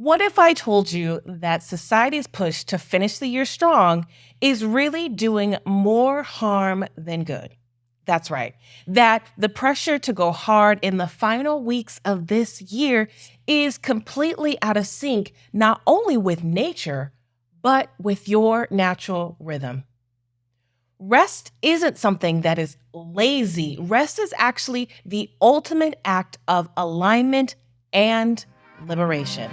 What if I told you that society's push to finish the year strong is really doing more harm than good? That's right. That the pressure to go hard in the final weeks of this year is completely out of sync, not only with nature, but with your natural rhythm. Rest isn't something that is lazy. Rest is actually the ultimate act of alignment and liberation.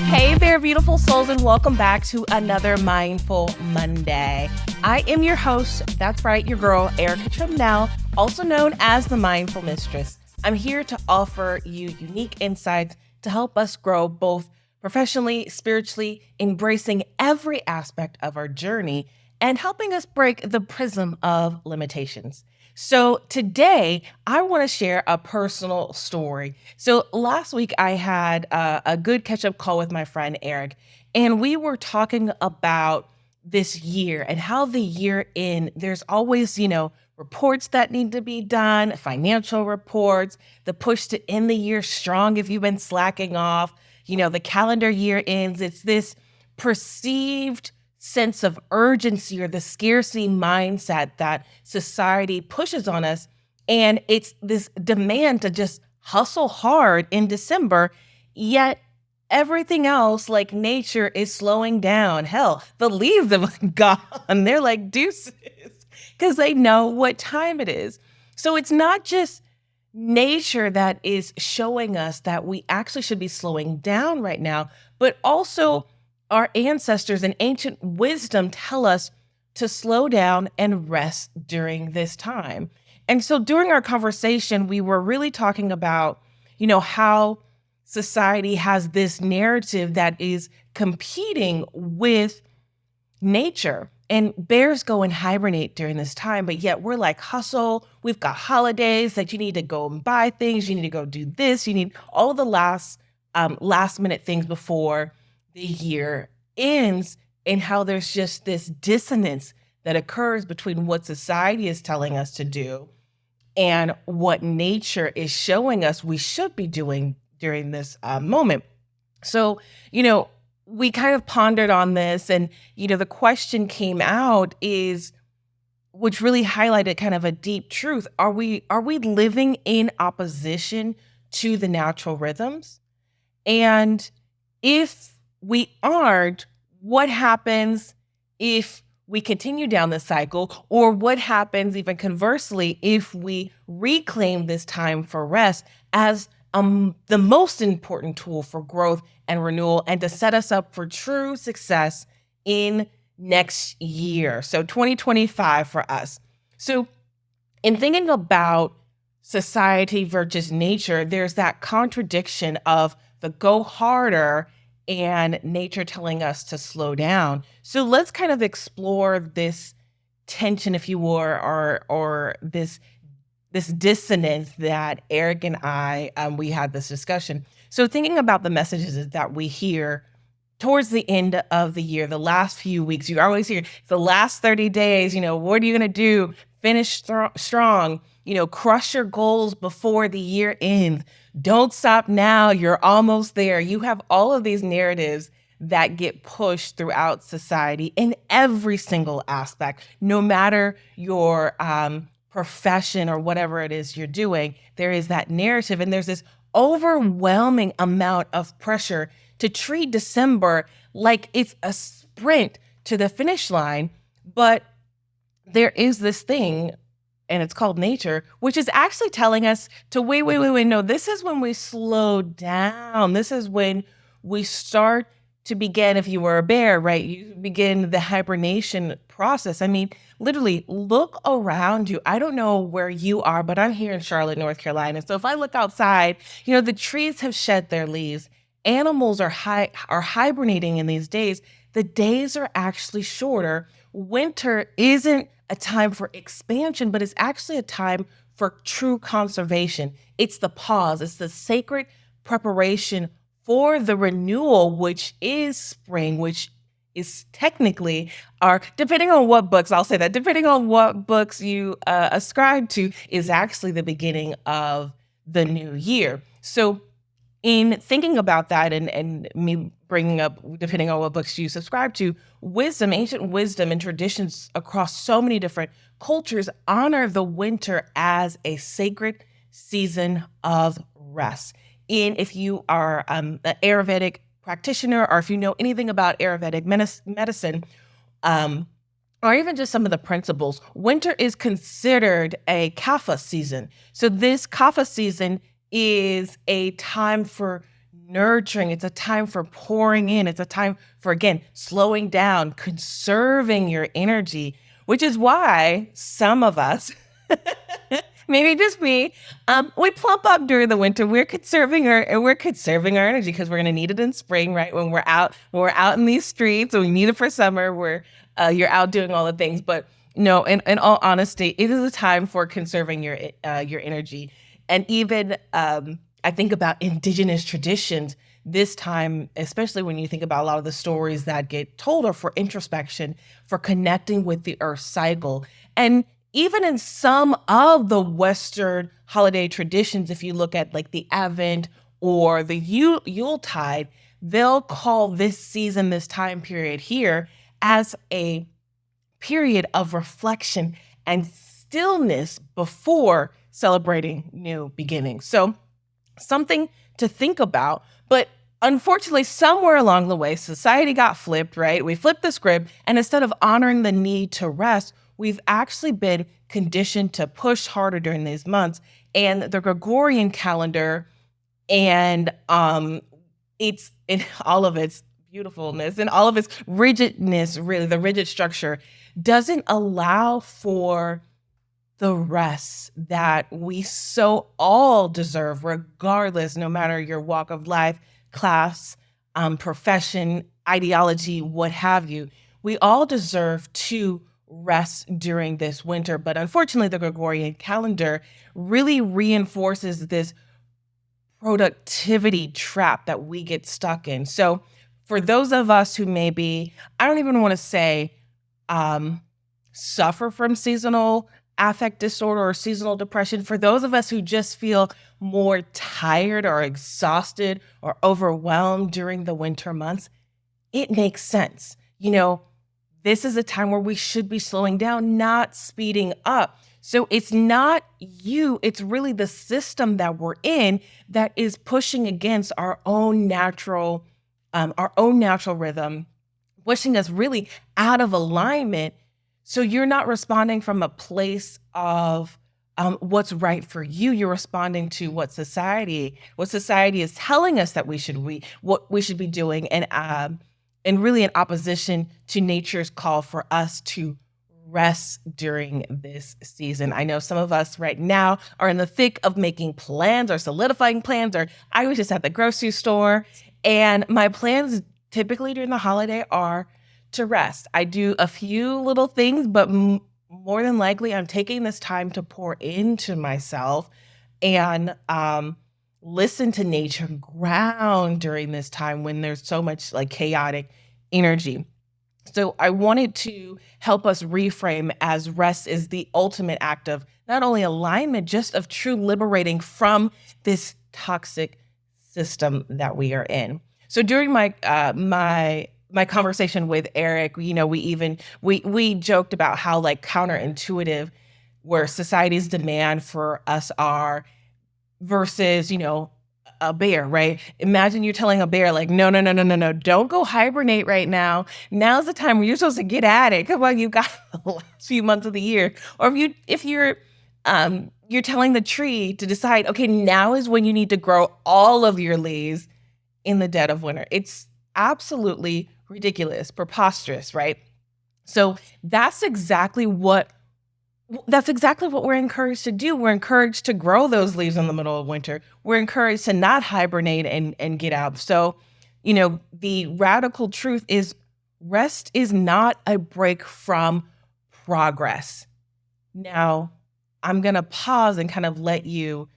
Hey there, beautiful souls, and welcome back to another Mindful Monday. I am your host, that's right, your girl, Arika Trimnell, also known as the Mindful Mistress. I'm here to offer you unique insights to help us grow both professionally, spiritually, embracing every aspect of our journey, and helping us break the prism of limitations. So today, I want to share a personal story. So last week, I had a good catch-up call with my friend Eric, and we were talking about this year and how the year in, there's always, reports that need to be done, financial reports, the push to end the year strong if you've been slacking off. The calendar year ends. It's this perceived sense of urgency or the scarcity mindset that society pushes on us. And it's this demand to just hustle hard in December, yet everything else, like nature, is slowing down. Hell, the leaves have gone. They're like deuces because they know what time it is. So it's not just nature that is showing us that we actually should be slowing down right now, but also our ancestors and ancient wisdom tell us to slow down and rest during this time. And so during our conversation, we were really talking about, how society has this narrative that is competing with nature. And bears go and hibernate during this time, but yet we're like, hustle. We've got holidays that you need to go and buy things. You need to go do this. You need all the last minute things before the year ends, and how there's just this dissonance that occurs between what society is telling us to do and what nature is showing us we should be doing during this moment. So, we kind of pondered on this, and the question came out is, which really highlighted kind of a deep truth. Are we living in opposition to the natural rhythms? And if we aren't, what happens if we continue down this cycle? Or what happens, even conversely, if we reclaim this time for rest as the most important tool for growth and renewal, and to set us up for true success in next year? So 2025 for us. So in thinking about society versus nature, there's that contradiction of the go harder and nature telling us to slow down. So let's kind of explore this tension, if you will, or this dissonance that Eric and I, we had this discussion. So thinking about the messages that we hear towards the end of the year, the last few weeks, you always hear the last 30 days, what are you going to do? Finish strong, crush your goals before the year ends. Don't stop now. You're almost there. You have all of these narratives that get pushed throughout society in every single aspect, no matter your profession or whatever it is you're doing. There is that narrative, and there's this overwhelming amount of pressure to treat December like it's a sprint to the finish line. But there is this thing, and it's called nature, which is actually telling us to wait. No, this is when we slow down. This is when we start to begin, if you were a bear, right? You begin the hibernation process. I mean, literally look around you. I don't know where you are, but I'm here in Charlotte, North Carolina. So if I look outside, the trees have shed their leaves. Animals are hibernating in these days. The days are actually shorter. Winter isn't a time for expansion, but it's actually a time for true conservation. It's the pause. It's the sacred preparation for the renewal, which is spring, which is technically, or depending on what books, I'll say that, depending on what books you ascribe to, is actually the beginning of the new year. So in thinking about that and me bringing up, depending on what books you subscribe to, wisdom, ancient wisdom and traditions across so many different cultures honor the winter as a sacred season of rest. And if you are an Ayurvedic practitioner, or if you know anything about Ayurvedic medicine, um, or even just some of the principles, winter is considered a kapha season. So this kapha season is a time for nurturing. It's a time for pouring in. It's a time for, again, slowing down, conserving your energy, which is why some of us, maybe just me, we plump up during the winter. We're conserving our energy because we're going to need it in spring, right? When we're out in these streets, and we need it for summer. You're out doing all the things, but no, in all honesty, it is a time for conserving your energy. And even I think about indigenous traditions this time, especially when you think about a lot of the stories that get told, are for introspection, for connecting with the earth cycle. And even in some of the Western holiday traditions, if you look at like the Advent or the Yuletide, they'll call this season, this time period here, as a period of reflection and stillness before celebrating new beginnings. So something to think about. But unfortunately, somewhere along the way, society got flipped, right? We flipped the script, and instead of honoring the need to rest, we've actually been conditioned to push harder during these months. And the Gregorian calendar, and it's in all of its beautifulness and all of its rigidness, really, the rigid structure doesn't allow for the rest that we so all deserve, regardless, no matter your walk of life, class, profession, ideology, what have you. We all deserve to rest during this winter. But unfortunately, the Gregorian calendar really reinforces this productivity trap that we get stuck in. So for those of us who maybe, I don't even want to say suffer from seasonal affect disorder or seasonal depression, for those of us who just feel more tired or exhausted or overwhelmed during the winter months, it makes sense. This is a time where we should be slowing down, not speeding up. So it's not you, it's really the system that we're in that is pushing against our own natural rhythm, pushing us really out of alignment. So you're not responding from a place of what's right for you. You're responding to what society is telling us that what we should be doing, and really in opposition to nature's call for us to rest during this season. I know some of us right now are in the thick of making plans or solidifying plans, or I was just at the grocery store, and my plans typically during the holiday are to rest. I do a few little things, but more than likely I'm taking this time to pour into myself and listen to nature, ground during this time when there's so much like chaotic energy. So I wanted to help us reframe as rest is the ultimate act of not only alignment, just of true liberating from this toxic system that we are in. So during my conversation with Eric, we joked about how like counterintuitive where society's demand for us are versus, a bear, right? Imagine you're telling a bear like, no, don't go hibernate right now. Now's the time where you're supposed to get at it. Come on, you've got the last few months of the year. Or if you're telling the tree to decide, okay, now is when you need to grow all of your leaves in the dead of winter. It's absolutely ridiculous, preposterous, right? So that's exactly what we're encouraged to do. We're encouraged to grow those leaves in the middle of winter. We're encouraged to not hibernate and get out. So, the radical truth is rest is not a break from progress. Now, I'm going to pause and kind of let you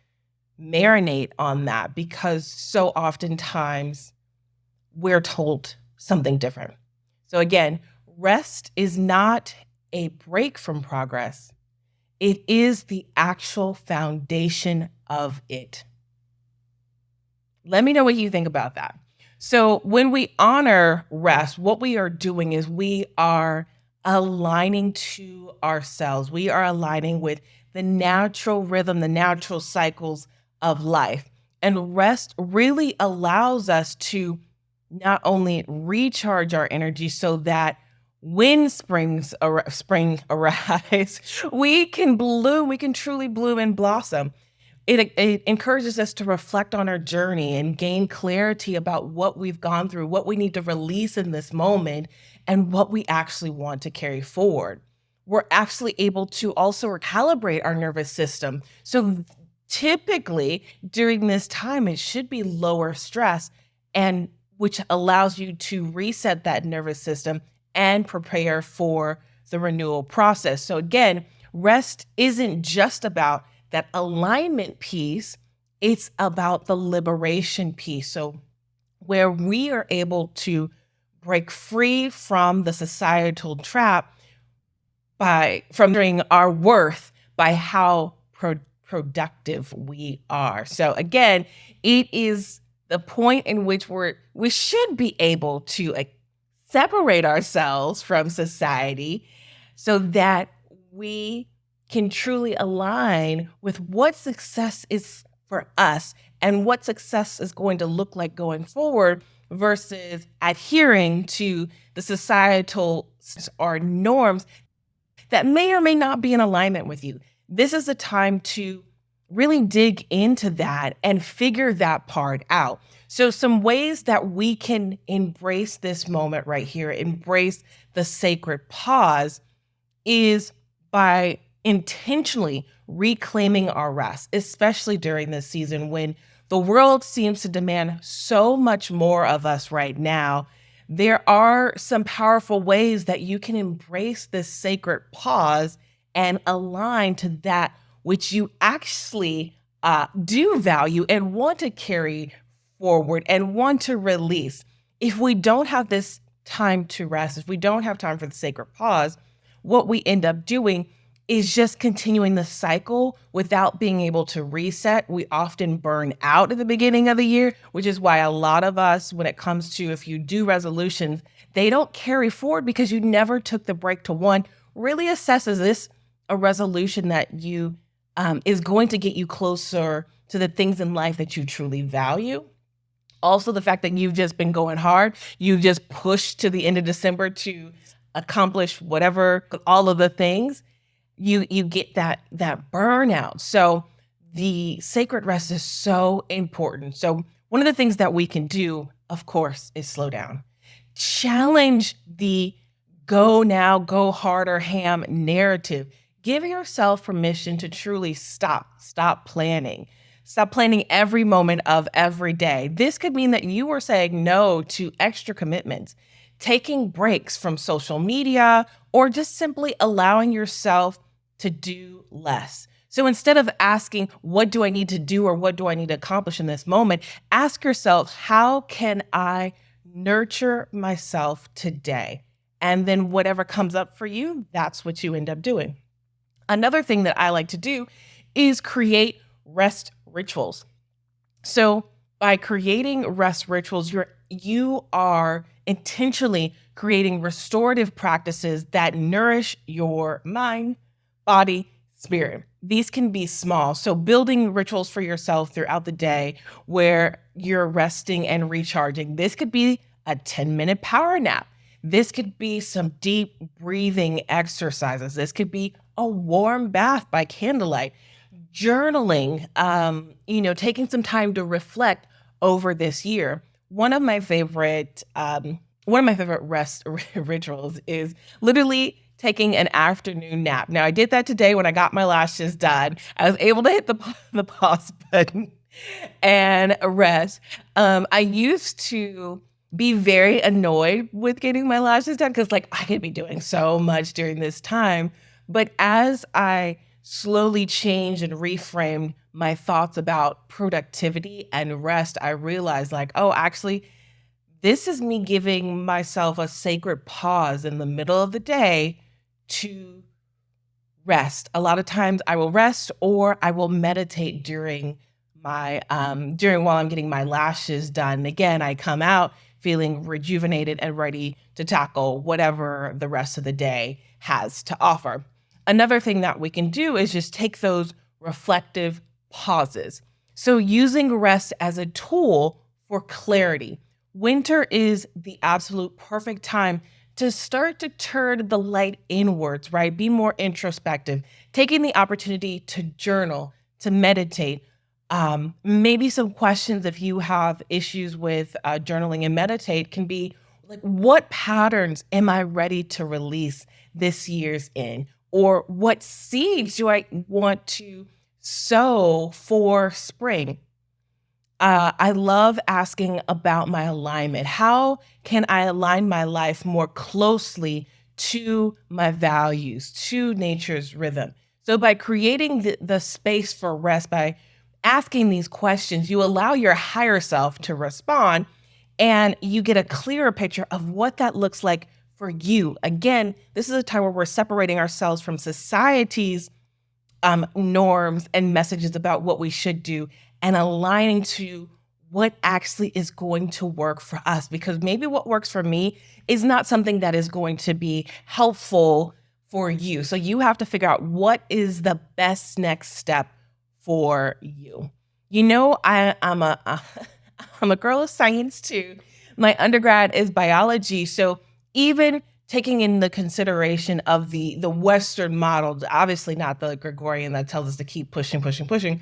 marinate on that, because so oftentimes we're told something different. So again, rest is not a break from progress. It is the actual foundation of it. Let me know what you think about that. So, when we honor rest, what we are doing is we are aligning to ourselves. We are aligning with the natural rhythm, the natural cycles of life. And rest really allows us to not only recharge our energy so that when spring arrives, we can bloom, we can truly bloom and blossom. It encourages us to reflect on our journey and gain clarity about what we've gone through, what we need to release in this moment, and what we actually want to carry forward. We're actually able to also recalibrate our nervous system. So typically during this time, it should be lower stress, and which allows you to reset that nervous system and prepare for the renewal process. So again, rest isn't just about that alignment piece, it's about the liberation piece. So, where we are able to break free from the societal trap by from measuring our worth by how productive we are. So again, it is the point in which we should be able to separate ourselves from society so that we can truly align with what success is for us and what success is going to look like going forward versus adhering to the societal or norms that may or may not be in alignment with you. This is a time to really dig into that and figure that part out. So, some ways that we can embrace this moment right here, embrace the sacred pause, is by intentionally reclaiming our rest, especially during this season when the world seems to demand so much more of us right now. There are some powerful ways that you can embrace this sacred pause and align to that which you actually do value and want to carry forward and want to release. If we don't have this time to rest, if we don't have time for the sacred pause, what we end up doing is just continuing the cycle without being able to reset. We often burn out at the beginning of the year, which is why a lot of us, when it comes to if you do resolutions, they don't carry forward because you never took the break to one, really assess, is this a resolution that you is going to get you closer to the things in life that you truly value? Also, the fact that you've just been going hard, you just pushed to the end of December to accomplish whatever, all of the things, you get that burnout. So the sacred rest is so important. So one of the things that we can do, of course, is slow down. Challenge the go now, go harder, ham narrative. Give yourself permission to truly stop planning. Stop planning every moment of every day. This could mean that you are saying no to extra commitments, taking breaks from social media, or just simply allowing yourself to do less. So instead of asking, what do I need to do or what do I need to accomplish in this moment? Ask yourself, how can I nurture myself today? And then whatever comes up for you, that's what you end up doing. Another thing that I like to do is create rest rituals. So by creating rest rituals, you are intentionally creating restorative practices that nourish your mind, body, spirit. These can be small. So building rituals for yourself throughout the day where you're resting and recharging. This could be a 10-minute power nap. This could be some deep breathing exercises. This could be a warm bath by candlelight, journaling, taking some time to reflect over this year. One of my favorite rest rituals is literally taking an afternoon nap. Now, I did that today when I got my lashes done. I was able to hit the pause button and rest. I used to be very annoyed with getting my lashes done because, I could be doing so much during this time. But as I slowly changed and reframed my thoughts about productivity and rest, I realized, actually, this is me giving myself a sacred pause in the middle of the day to rest. A lot of times I will rest or I will meditate during while I'm getting my lashes done. Again, I come out feeling rejuvenated and ready to tackle whatever the rest of the day has to offer. Another thing that we can do is just take those reflective pauses. So using rest as a tool for clarity. Winter is the absolute perfect time to start to turn the light inwards, right? Be more introspective, taking the opportunity to journal, to meditate. Maybe some questions, if you have issues with journaling and meditate, can be like, what patterns am I ready to release this year's in? Or what seeds do I want to sow for spring? I love asking about my alignment. How can I align my life more closely to my values, to nature's rhythm? So, by creating the space for rest, by asking these questions, you allow your higher self to respond and you get a clearer picture of what that looks like for you. Again, this is a time where we're separating ourselves from society's norms and messages about what we should do and aligning to what actually is going to work for us. Because maybe what works for me is not something that is going to be helpful for you. So you have to figure out what is the best next step for you. I'm a I'm a girl of science too. My undergrad is biology, so even taking in the consideration of the Western model, obviously not the Gregorian that tells us to keep pushing, pushing, pushing,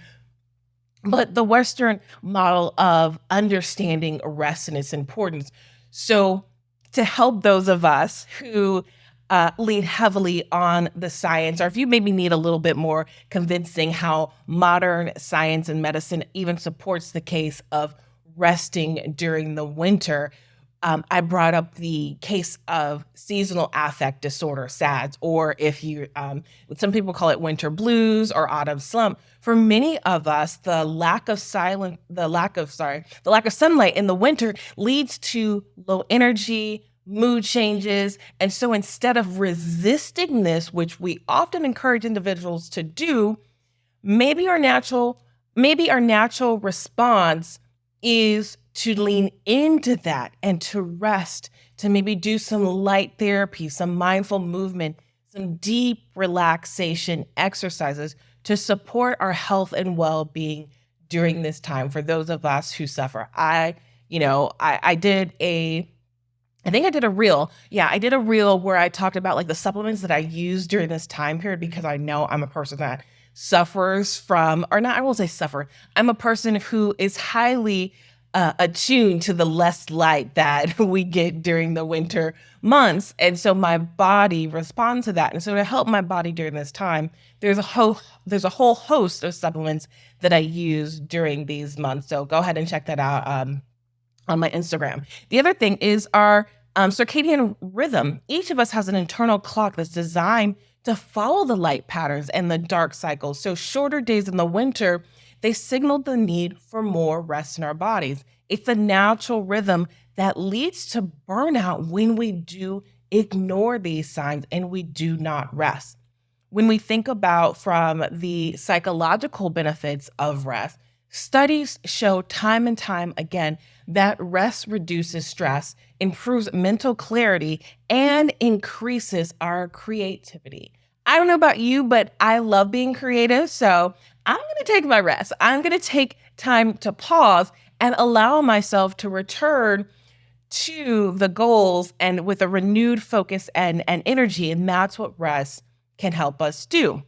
but the Western model of understanding rest and its importance. So, to help those of us who lean heavily on the science, or if you maybe need a little bit more convincing how modern science and medicine even supports the case of resting during the winter, I brought up the case of seasonal affect disorder, SADS, or if you, some people call it winter blues or autumn slump. For many of us, the lack of sunlight in the winter leads to low energy, mood changes. And so instead of resisting this, which we often encourage individuals to do, maybe our natural response is to lean into that and to rest, to maybe do some light therapy, some mindful movement, some deep relaxation exercises to support our health and well-being during this time for those of us who suffer. I think I did a reel. Yeah, I did a reel where I talked about like the supplements that I use during this time period because I know I'm a person that suffers from, or not, I won't say suffer. I'm a person who is highly attuned to the less light that we get during the winter months. And so my body responds to that. And so to help my body during this time, there's a whole host of supplements that I use during these months. So go ahead and check that out on my Instagram. The other thing is our circadian rhythm. Each of us has an internal clock that's designed to follow the light patterns and the dark cycles. So shorter days in the winter, they signal the need for more rest in our bodies. It's a natural rhythm that leads to burnout when we do ignore these signs and we do not rest. When we think about from the psychological benefits of rest, studies show time and time again that rest reduces stress, improves mental clarity, and increases our creativity. I don't know about you, but I love being creative. So I'm going to take my rest. I'm going to take time to pause and allow myself to return to the goals and with a renewed focus and energy. And that's what rest can help us do.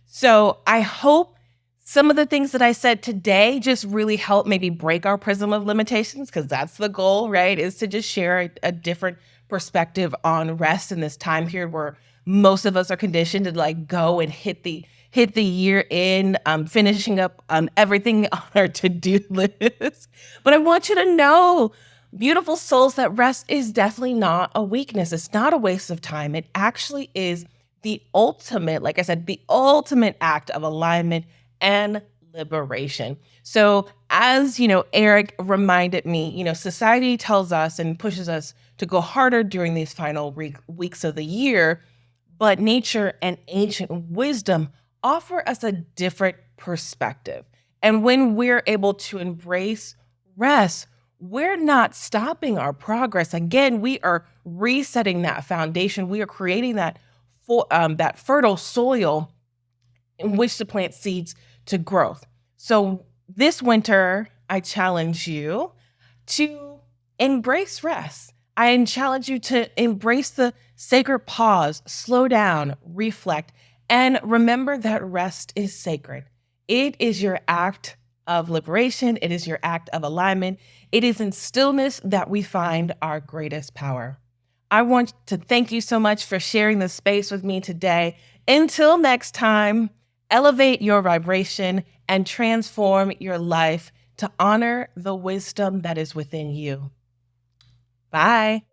So I hope some of the things that I said today just really help maybe break our prism of limitations, because that's the goal, right? Is to just share a different perspective on rest in this time period where most of us are conditioned to like go and hit the year in, finishing up everything on our to-do list. But I want you to know, beautiful souls, that rest is definitely not a weakness. It's not a waste of time. It actually is the ultimate, like I said, the ultimate act of alignment and liberation. So as Eric reminded me, society tells us and pushes us to go harder during these final weeks of the year. but nature and ancient wisdom offer us a different perspective. And when we're able to embrace rest, we're not stopping our progress. Again, we are resetting that foundation. We are creating that fertile soil in which to plant seeds to growth. So this winter, I challenge you to embrace rest. I challenge you to embrace the sacred pause, slow down, reflect, and remember that rest is sacred. It is your act of liberation. It is your act of alignment. It is in stillness that we find our greatest power. I want to thank you so much for sharing this space with me today. Until next time, elevate your vibration and transform your life to honor the wisdom that is within you. Bye.